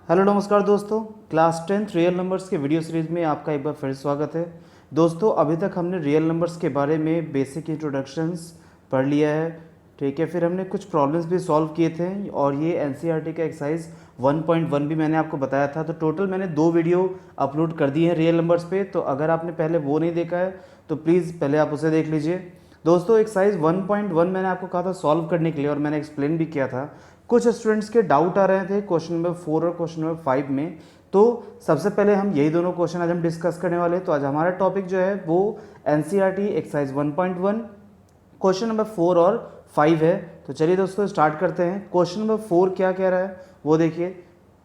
Hello नमस्कार दोस्तों, class 10th real numbers के वीडियो सीरीज़ में आपका एक बार फिर स्वागत है। दोस्तों अभी तक हमने रियल नंबर्स के बारे में बेसिक इंट्रोडक्शंस पढ़ लिया है, ठीक है। फिर हमने कुछ प्रॉब्लम्स भी सॉल्व किए थे और ये एनसीईआरटी का एक्सरसाइज 1.1 भी मैंने आपको बताया था। तो टोटल मैंने 2 वीडियो अपलोड कर दिए हैं रियल नंबर्स पे, तो अगर आपने पहले वो नहीं देखा है तो प्लीज़ पहले आप उसे देख लीजिए। दोस्तों एक्सरसाइज 1.1 मैंने आपको कहा था सॉल्व करने के लिए और मैंने एक्सप्लेन भी किया था। कुछ स्टूडेंट्स के डाउट आ रहे थे क्वेश्चन नंबर 4 और क्वेश्चन नंबर 5 में, तो सबसे पहले हम यही दोनों क्वेश्चन आज हम डिस्कस करने वाले हैं। तो आज हमारा टॉपिक जो है वो एनसीईआरटी एक्सरसाइज 1.1 क्वेश्चन नंबर 4 और 5 है। तो चलिए दोस्तों स्टार्ट करते हैं। क्वेश्चन नंबर 4 क्या कह रहा है वो देखिए।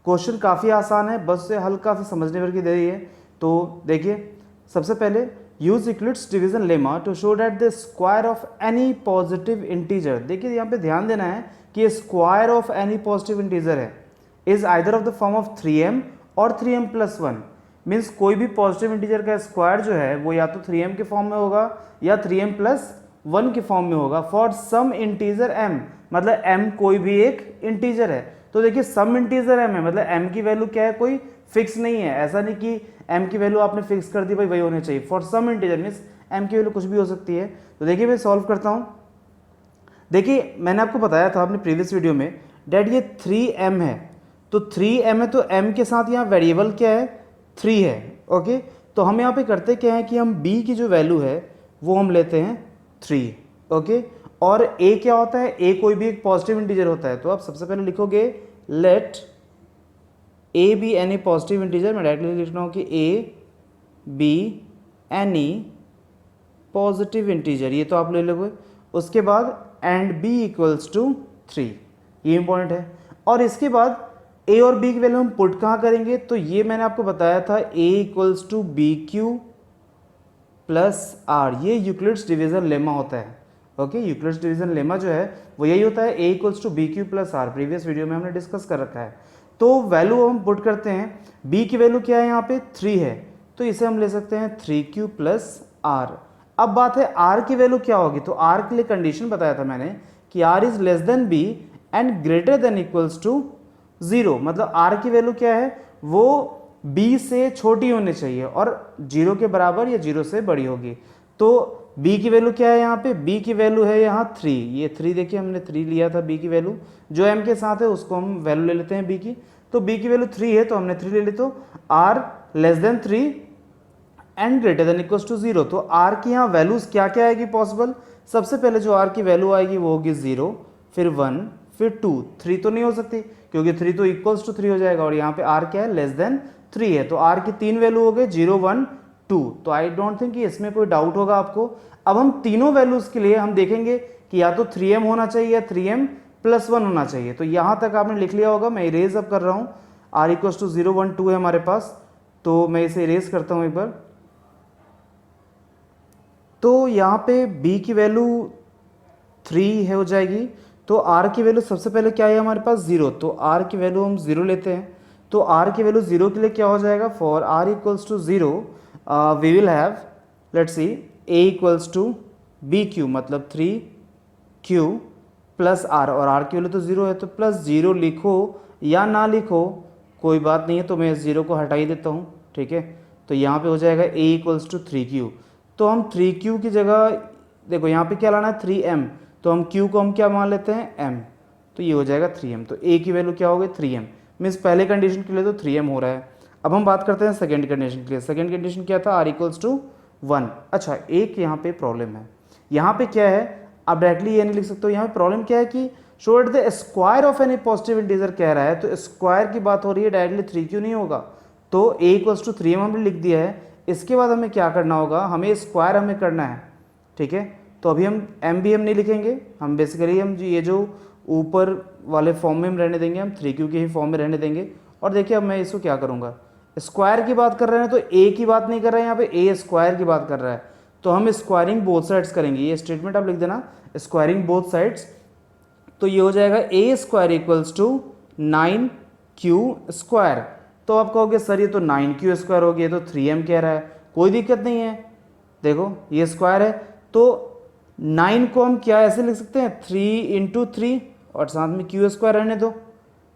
क्वेश्चन काफ़ी आसान है, बस से हल्का सा समझने भर की देरी है। तो देखिए सबसे पहले use Euclid's division lemma to show that the square of any positive integer. देखिए यहाँ पे ध्यान देना है कि square of any positive integer है is either of the form of 3m और 3m प्लस 1। मीन्स कोई भी पॉजिटिव इंटीजर का स्क्वायर जो है वो या तो 3m के फॉर्म में होगा या 3m प्लस 1 के फॉर्म में होगा फॉर सम इंटीजर m, मतलब m कोई भी एक इंटीजर है। तो देखिए सम इंटीजर m है, मतलब m की वैल्यू क्या है, कोई फिक्स नहीं है। ऐसा नहीं कि m की वैल्यू आपने फिक्स कर दी भाई वही होनी चाहिए। For some integer means m की वैल्यू कुछ भी हो सकती है। तो देखिए मैं सॉल्व करता हूँ। देखिए मैंने आपको बताया था अपने प्रीवियस वीडियो में डैट ये 3m है, तो 3m है तो m के साथ यहाँ वेरिएबल क्या है 3 है। ओके, तो हम यहाँ पे करते क्या है कि हम b की जो वैल्यू है वो हम लेते हैं 3। ओके, और a क्या होता है, a कोई भी एक पॉजिटिव इंटीजर होता है। तो आप सबसे पहले लिखोगे let a be any positive integer. मैं डायरेक्टली लिख रहा हूँ कि a be any positive integer, ये तो आप ले लोगे। उसके बाद एंड b इक्वल्स टू 3, ये इंपॉर्टेंट है। और इसके बाद a और b की वैल्यू हम पुट कहाँ करेंगे, तो ये मैंने आपको बताया था a equals to b q plus r, ये यूक्लिड्स डिवीजन लेमा होता है। ओके, यूक्लिड्स डिवीजन लेमा जो है वो यही होता है, a equals to b q plus r. Previous video में हमने डिस्कस कर रखा है। तो वैल्यू हम पुट करते हैं, b की वैल्यू क्या है यहाँ पे 3 है, तो इसे हम ले सकते हैं 3q प्लस आर। अब बात है r की वैल्यू क्या होगी, तो r के लिए कंडीशन बताया था मैंने कि r is less than b and greater than equals to 0। मतलब r की वैल्यू क्या है, वो b से छोटी होनी चाहिए और 0 के बराबर या 0 से बड़ी होगी। तो b की वैल्यू क्या है यहाँ पे, b की वैल्यू है यहाँ 3। ये 3 देखिए हमने 3 लिया था b की वैल्यू, जो m के साथ है उसको हम वैल्यू ले लेते हैं b की। तो b की वैल्यू 3 है तो हमने 3 ले ली। तो r less than 3 and greater than equals to 0। तो r की यहाँ वैल्यूज क्या क्या आएगी पॉसिबल। सबसे पहले जो r की वैल्यू आएगी वो होगी 0, फिर 1, फिर 2। 3 तो नहीं हो सकती क्योंकि 3 तो इक्वल्स टू 3 हो जाएगा और यहाँ पे r क्या है, लेस देन 3 है। तो r की 3 वैल्यू हो गए 0, 1, 2। तो आई डोंट थिंक कि इसमें कोई डाउट होगा आपको। अब हम तीनों वैल्यूज के लिए हम देखेंगे कि या तो 3m होना चाहिए या 3m प्लस 1 होना चाहिए। तो यहाँ तक आपने लिख लिया होगा, मैं इरेज अब कर रहा हूँ। r इक्वल्स टू 0, 1, 2 है हमारे पास, तो मैं इसे इरेज करता हूँ एक बार। तो यहाँ पे b की वैल्यू 3 है हो जाएगी, तो r की वैल्यू सबसे पहले क्या है हमारे पास 0, तो r की वैल्यू हम 0 लेते हैं। तो r की वैल्यू 0 के लिए क्या हो जाएगा, for r equals to 0 we will have let's see a equals to b q, मतलब 3q प्लस r, और r की वैल्यू तो 0 है तो प्लस 0 लिखो या ना लिखो कोई बात नहीं है, तो मैं 0 को हटा ही देता हूँ। ठीक है, तो यहाँ पे हो जाएगा a इक्वल्स टू 3q। तो हम 3q की जगह देखो यहाँ पे क्या लाना है 3m, तो हम q को हम क्या मान लेते हैं m, तो ये हो जाएगा 3m। तो a की वैल्यू क्या हो गई 3m, मीन्स पहले कंडीशन के लिए तो 3m हो रहा है। अब हम बात करते हैं सेकंड कंडीशन के लिए। सेकंड कंडीशन क्या था, r इक्वल्स टू 1। अच्छा, एक यहाँ पे प्रॉब्लम है। यहाँ पे क्या है, आप डायरेक्टली ये नहीं लिख सकते हो। यहाँ पे प्रॉब्लम क्या है कि show it the square of any positive integer कह रहा है, तो स्क्वायर की बात हो रही है, डायरेक्टली 3q नहीं होगा। तो a इक्वल्स टू 3m हमने लिख दिया है। इसके बाद हमें क्या करना होगा, हमें स्क्वायर हमें करना है। ठीक है, तो अभी हम एम बी एम नहीं लिखेंगे, हम बेसिकली हम ये जो ऊपर वाले फॉर्म में हम रहने देंगे, हम 3q के ही फॉर्म में रहने देंगे। और देखिए अब मैं इसको क्या करूँगा, स्क्वायर की बात कर रहे हैं तो a की बात नहीं कर रहे हैं, यहाँ पे a स्क्वायर की बात कर रहा है, तो हम स्क्वायरिंग बोथ साइड्स करेंगे। ये स्टेटमेंट आप लिख देना, स्क्वायरिंग बोथ साइड्स। तो ये हो जाएगा a square equals to 9q square. तो आप कहोगे सर ये तो 9q स्क्वायर हो गया, तो 3m कह रहा है, कोई दिक्कत नहीं है। देखो ये स्क्वायर है तो 9 को हम क्या ऐसे लिख सकते हैं 3 इंटू 3 और साथ में q स्क्वायर रहने दो।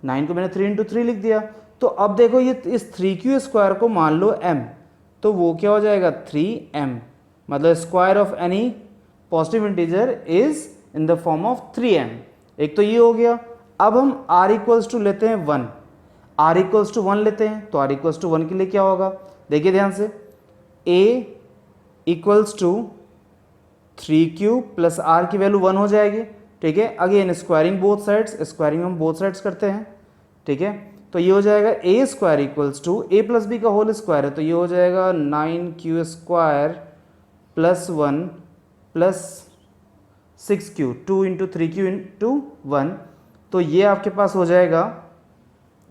9 को मैंने 3 इंटू 3 लिख दिया, तो अब देखो ये इस 3q² को मान लो m, तो वो क्या हो जाएगा 3m, मतलब square of any positive integer is in the form of 3m। एक तो ये हो गया। अब हम r इक्वल्स टू लेते हैं 1, r इक्वल्स टू 1 लेते हैं, तो r इक्वल्स टू 1 के लिए क्या होगा, देखिए ध्यान से, a equals to 3q plus r की वैल्यू 1 हो जाएगी, ठीक है। Again squaring both sides, squaring हम बोथ साइड्स करते हैं, ठीक है। तो ये हो जाएगा a² equals to a plus b का होल स्क्वायर है, तो ये हो जाएगा 9q² plus 1 plus 6q, 2 into 3q into 1, तो ये आपके पास हो जाएगा।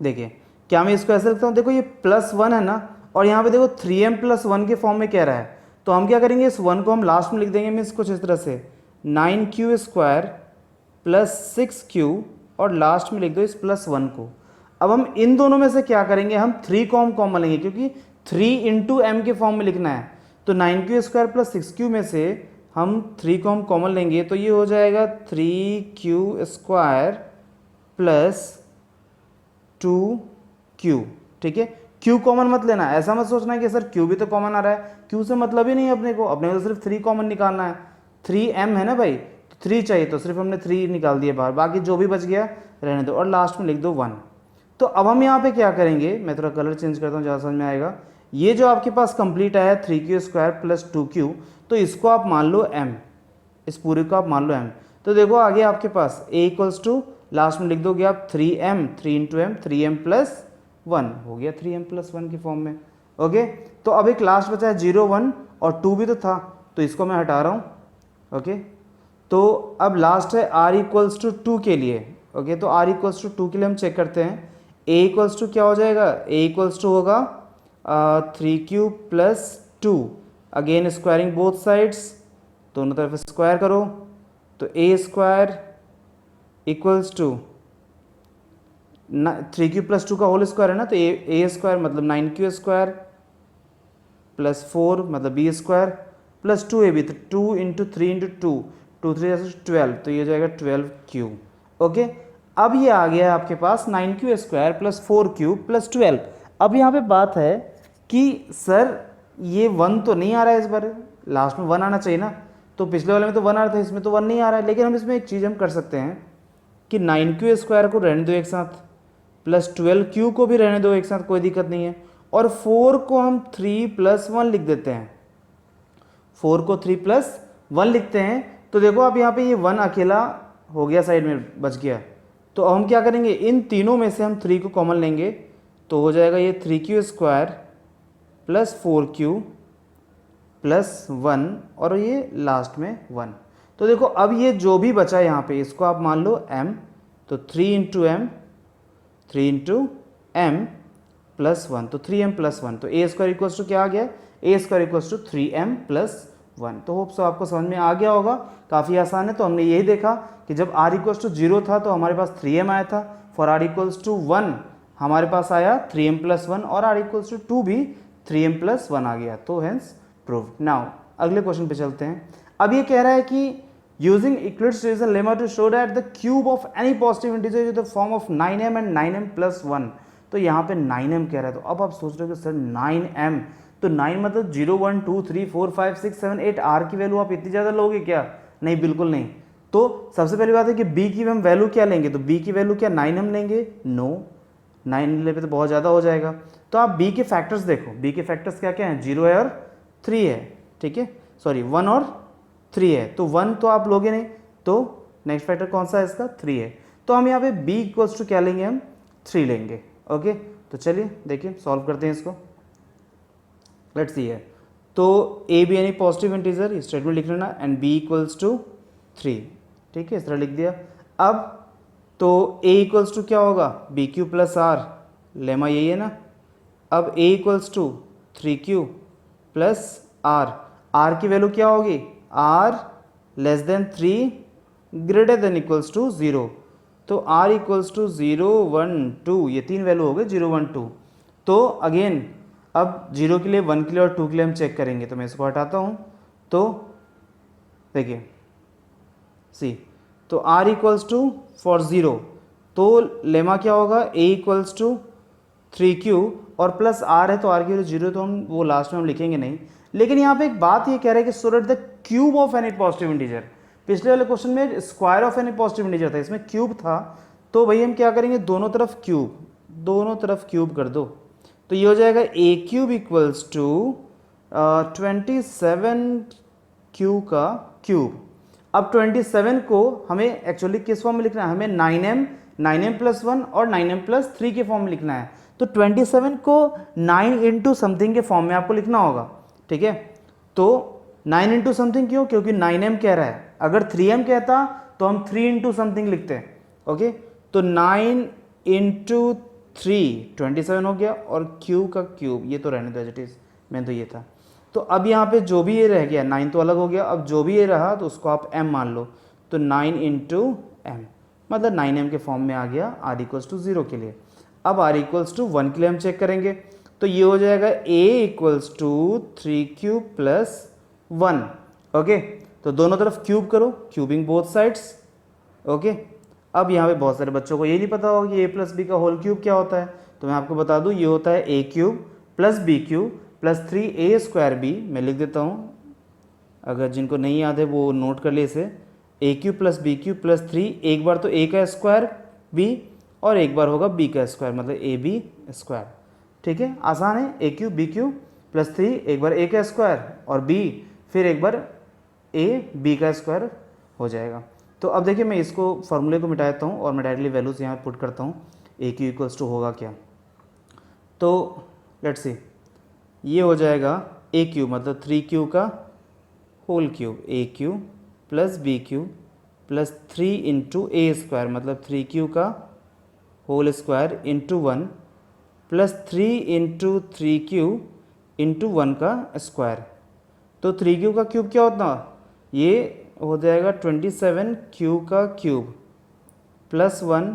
देखिए क्या मैं इसको ऐसे लिखता हूँ, देखो ये +1 है ना, और यहाँ पे देखो 3m + 1 के फॉर्म में कह रहा है, तो हम क्या करेंगे, इस 1 को हम लास्ट में लिख देंगे, मीन्स कुछ इस तरह से 9q² प्लस 6q, और लास्ट में लिख दो इस +1 को। अब हम इन दोनों में से क्या करेंगे, हम 3 को हम कॉमन लेंगे, क्योंकि 3 इंटू m के फॉर्म में लिखना है, तो 9q² प्लस 6q में से हम 3 को हम कॉमन लेंगे, तो ये हो जाएगा 3q² प्लस 2q, ठीक है। q कॉमन मत लेना, ऐसा मत सोचना है कि सर q भी तो कॉमन आ रहा है, q से मतलब ही नहीं है अपने को तो सिर्फ 3 कॉमन निकालना है। 3m है ना भाई, तो 3 चाहिए, तो सिर्फ हमने 3 निकाल दिए बाहर, बाकी जो भी बच गया रहने दो, और लास्ट में लिख दो 1। तो अब हम यहाँ पे क्या करेंगे, मैं थोड़ा कलर चेंज करता हूँ ज़्यादा समझ में आएगा। ये जो आपके पास कंप्लीट आया है 3q² प्लस 2q, तो इसको आप मान लो m, इस पूरे को आप मान लो m। तो देखो आगे आपके पास a इक्वल्स टू, लास्ट में लिख दोगे आप 3m, 3 into m, 3m plus 1 हो गया 3m प्लस 1 की फॉर्म में, ओके। तो अब एक लास्ट बचा है 0, 1 और 2 भी तो था, तो इसको मैं हटा रहा हूँ, ओके। तो अब लास्ट है r इक्वल्स टू 2 के लिए, ओके। तो r इक्वल्स टू 2 के लिए हम चेक करते हैं, a इक्वल्स टू क्या हो जाएगा, a इक्वल्स टू होगा 3q plus 2, again squaring both sides, दोनों तरफ स्क्वायर करो, तो a² equals to 3q plus 2 का होल स्क्वायर है ना, तो a² मतलब 9q² प्लस 4 मतलब b² प्लस 2ab, तो 2 इंटू 3 इंटू 2, 2 3 12, तो ये हो जाएगा 12q, ओके। अब ये आ गया है आपके पास 9q² प्लस 4q प्लस 12। अब यहाँ पे बात है कि सर ये 1 तो नहीं आ रहा है इस बार, लास्ट में 1 आना चाहिए ना, तो पिछले वाले में तो 1 आ रहा था, इसमें तो 1 नहीं आ रहा है। लेकिन हम इसमें एक चीज़ हम कर सकते हैं कि 9q² को रहने दो एक साथ, प्लस 12q को भी रहने दो एक साथ, कोई दिक्कत नहीं है, और 4 को हम 3 + 1 लिख देते हैं, 4 को 3 + 1 लिखते हैं। तो देखो अब यहाँ पे ये 1 अकेला हो गया, साइड में बच गया, तो अब हम क्या करेंगे, इन तीनों में से हम 3 को कॉमन लेंगे, तो हो जाएगा ये 3q² प्लस 4q प्लस 1, और ये लास्ट में 1। तो देखो अब ये जो भी बचा यहाँ पे, इसको आप मान लो m, तो 3 into m, 3 into m plus 1, तो 3m प्लस 1, तो a² इक्वल्स टू क्या आ गया, a² equals to 3m plus 1। तो होप सो आपको समझ में आ गया होगा, काफ़ी आसान है। तो हमने यही देखा कि जब r इक्वल्स टू 0 था तो हमारे पास 3m आया था, फॉर r इक्वल्स टू 1 हमारे पास आया 3m प्लस 1, और r इक्वल्स टू 2 भी 3m प्लस 1 आ गया, तो हेंस प्रूव्ड। नाउ अगले क्वेश्चन पे चलते हैं। अब ये कह रहा है कि using Euclid's division lemma to show that the cube of any positive integer is the form of 9m and 9m plus 1। तो यहाँ पे 9m कह रहा है, तो अब आप सोच रहे हो कि सर 9m, तो 9 मतलब 0 1 2 3 4 5 6 7 8, r की वैल्यू आप इतनी ज़्यादा लोगे क्या, नहीं बिल्कुल नहीं। तो सबसे पहली बात है कि b की हम वैल्यू क्या लेंगे, तो b की वैल्यू क्या 9m लेंगे, नो 9 ले पे तो बहुत ज़्यादा हो जाएगा। तो आप b के फैक्टर्स देखो, b के फैक्टर्स क्या क्या हैं, 0 है और 3 है, ठीक है, सॉरी 1 और 3 है, तो 1 तो आप लोगे नहीं, तो नेक्स्ट फैक्टर कौन सा है इसका, 3 है। तो हम यहाँ पे b इक्वल्स टू क्या लेंगे, हम 3 लेंगे, ओके। तो चलिए देखिए सॉल्व करते हैं इसको, लेट्स सी है। तो a भी यानी पॉजिटिव इंटीजर स्टेटमेंट लिख लेना, एंड b इक्वल्स टू 3, ठीक है, इस तरह लिख दिया। अब तो a इक्वल्स टू क्या होगा, bq प्लस r, लेमा यही है ना। अब a equals to 3q plus r, r की वैल्यू क्या होगी, r less than 3 greater than equals to 0, तो r इक्वल्स टू 0 1 2, ये 3 वैल्यू हो गए 0 1 2। तो अगेन अब 0 के लिए, 1 के लिए और 2 के लिए हम चेक करेंगे, तो मैं इसको हटाता हूँ। तो देखिए सी, तो r इक्वल्स टू फॉर 0, तो लेमा क्या होगा, a इक्वल्स टू 3q और प्लस r है तो r की वैल्यू 0, तो हम वो लास्ट में हम लिखेंगे नहीं। लेकिन यहाँ पे एक बात ये कह रहा है कि so that the cube of any positive integer, पिछले वाले क्वेश्चन में square of any positive integer था, इसमें क्यूब था, तो भाई हम क्या करेंगे, दोनों तरफ क्यूब कर दो, तो ये हो जाएगा ए क्यूब इक्वल्स टू 27q का क्यूब। अब 27 को हमें एक्चुअली किस फॉर्म में लिखना है, हमें 9m प्लस 1 और 9m प्लस 3 के फॉर्म में लिखना है, तो 27 को 9 इंटू समथिंग के फॉर्म में आपको लिखना होगा, ठीक है। तो 9 इंटू समथिंग क्यों, क्योंकि 9m कह रहा है, अगर 3m कहता तो हम 3 इंटू समथिंग लिखते हैं, ओके। तो 9 इंटू 3 27 हो गया, और क्यूब का क्यूब, ये तो रहने दो एज इट इज, मैं तो ये था। तो अब यहाँ पे जो भी ये रह गया, 9 तो अलग हो गया, अब जो भी ये रहा तो उसको आप m मान लो, तो 9 इंटू m मतलब 9m के फॉर्म में आ गया r इक्वल्स टू 0 के लिए। अब r इक्वल्स टू 1 के लिए हम चेक करेंगे, तो ये हो जाएगा a equals to 3q plus 1, okay. तो दोनों तरफ क्यूब करो, क्यूबिंग बोथ साइड्स, ओके। अब यहाँ पे बहुत सारे बच्चों को ये नहीं पता होगा कि a प्लस बी का होल क्यूब क्या होता है, तो मैं आपको बता दूँ, ये होता है a cube plus B cube plus 3a square b. मैं लिख देता हूँ, अगर जिनको नहीं याद है वो नोट कर ले इसे, a cube plus B cube plus 3, एक बार तो a का स्क्वायर b और एक बार होगा b का स्क्वायर, मतलब ए बी स्क्वायर, ठीक है। आसान है, a cube b cube plus 3, एक बार a का स्क्वायर और b, फिर एक बार a b का स्क्वायर हो जाएगा। तो अब देखिए मैं इसको फॉर्मूले को मिटा देता हूँ और मैं डायरेक्टली वैल्यूज यहाँ पुट करता हूँ, a क्यू इक्वल्स टू होगा क्या, तो लेट्स सी, ये हो जाएगा ए क्यूब मतलब 3q का whole cube, A cube plus B cube plus 3 into A square मतलब 3q का whole square into 1 plus 3 into 3q into 1 का स्क्वायर। तो 3q का क्यूब क्या होता, ये हो जाएगा 27q का क्यूब प्लस 1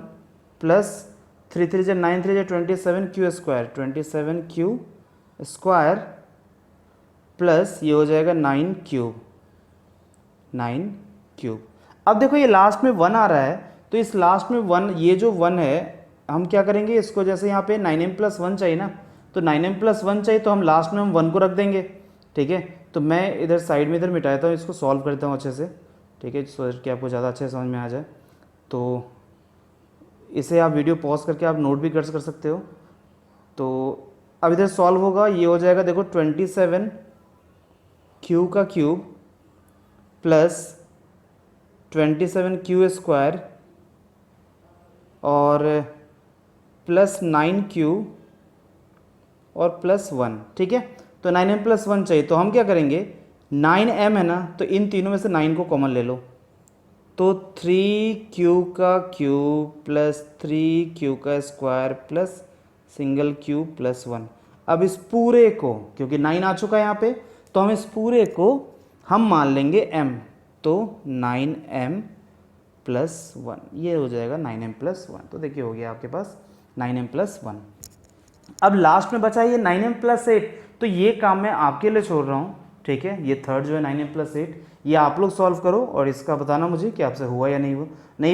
प्लस 3 3 जा 9 3 जा 27q square, 27q square plus ये हो जाएगा 9 क्यूब। अब देखो ये लास्ट में 1 आ रहा है, तो इस लास्ट में 1, ये जो 1 है हम क्या करेंगे, इसको जैसे यहाँ पे 9m प्लस 1 चाहिए ना, तो 9m प्लस 1 चाहिए, तो हम लास्ट में हम 1 को रख देंगे, ठीक है। तो मैं इधर साइड में इधर मिटाता हूँ, इसको सॉल्व करता हूँ अच्छे से, ठीक है, सो कि आपको ज़्यादा अच्छे से समझ में आ जाए। तो इसे आप वीडियो पॉज करके आप नोट भी कर सकते हो। तो अब इधर सॉल्व होगा, ये हो जाएगा देखो 27q का क्यूब प्लस 27q स्क्वायर और प्लस 9q और प्लस 1, ठीक है। तो 9m प्लस 1 चाहिए, तो हम क्या करेंगे, 9m है ना, तो इन तीनों में से 9 को कॉमन ले लो, तो 3q का क्यूब प्लस 3q का square plus single cube plus 1। अब इस पूरे को, क्योंकि 9 आ चुका है यहाँ पे, तो हम इस पूरे को हम मान लेंगे m, तो 9m प्लस 1, ये हो जाएगा 9m प्लस 1। तो देखिए हो गया आपके पास 9m प्लस 1। अब लास्ट में बचा ये 9m प्लस 8, तो ये काम मैं आपके लिए छोड़ रहा हूँ, ठीक है। ये थर्ड जो है 9m प्लस 8, ये आप लोग सॉल्व करो और इसका बताना मुझे कि आपसे हुआ या नहीं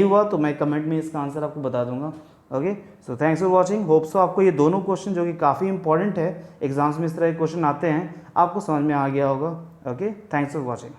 हुआ तो मैं कमेंट में इसका आंसर आपको बता दूंगा, okay. So thanks for watching, hope so आपको ये दोनों क्वेश्चन जो कि काफ़ी इंपॉर्टेंट है, एग्जाम्स में इस तरह के क्वेश्चन आते हैं, आपको समझ में आ गया होगा, ओके। Thanks for watching.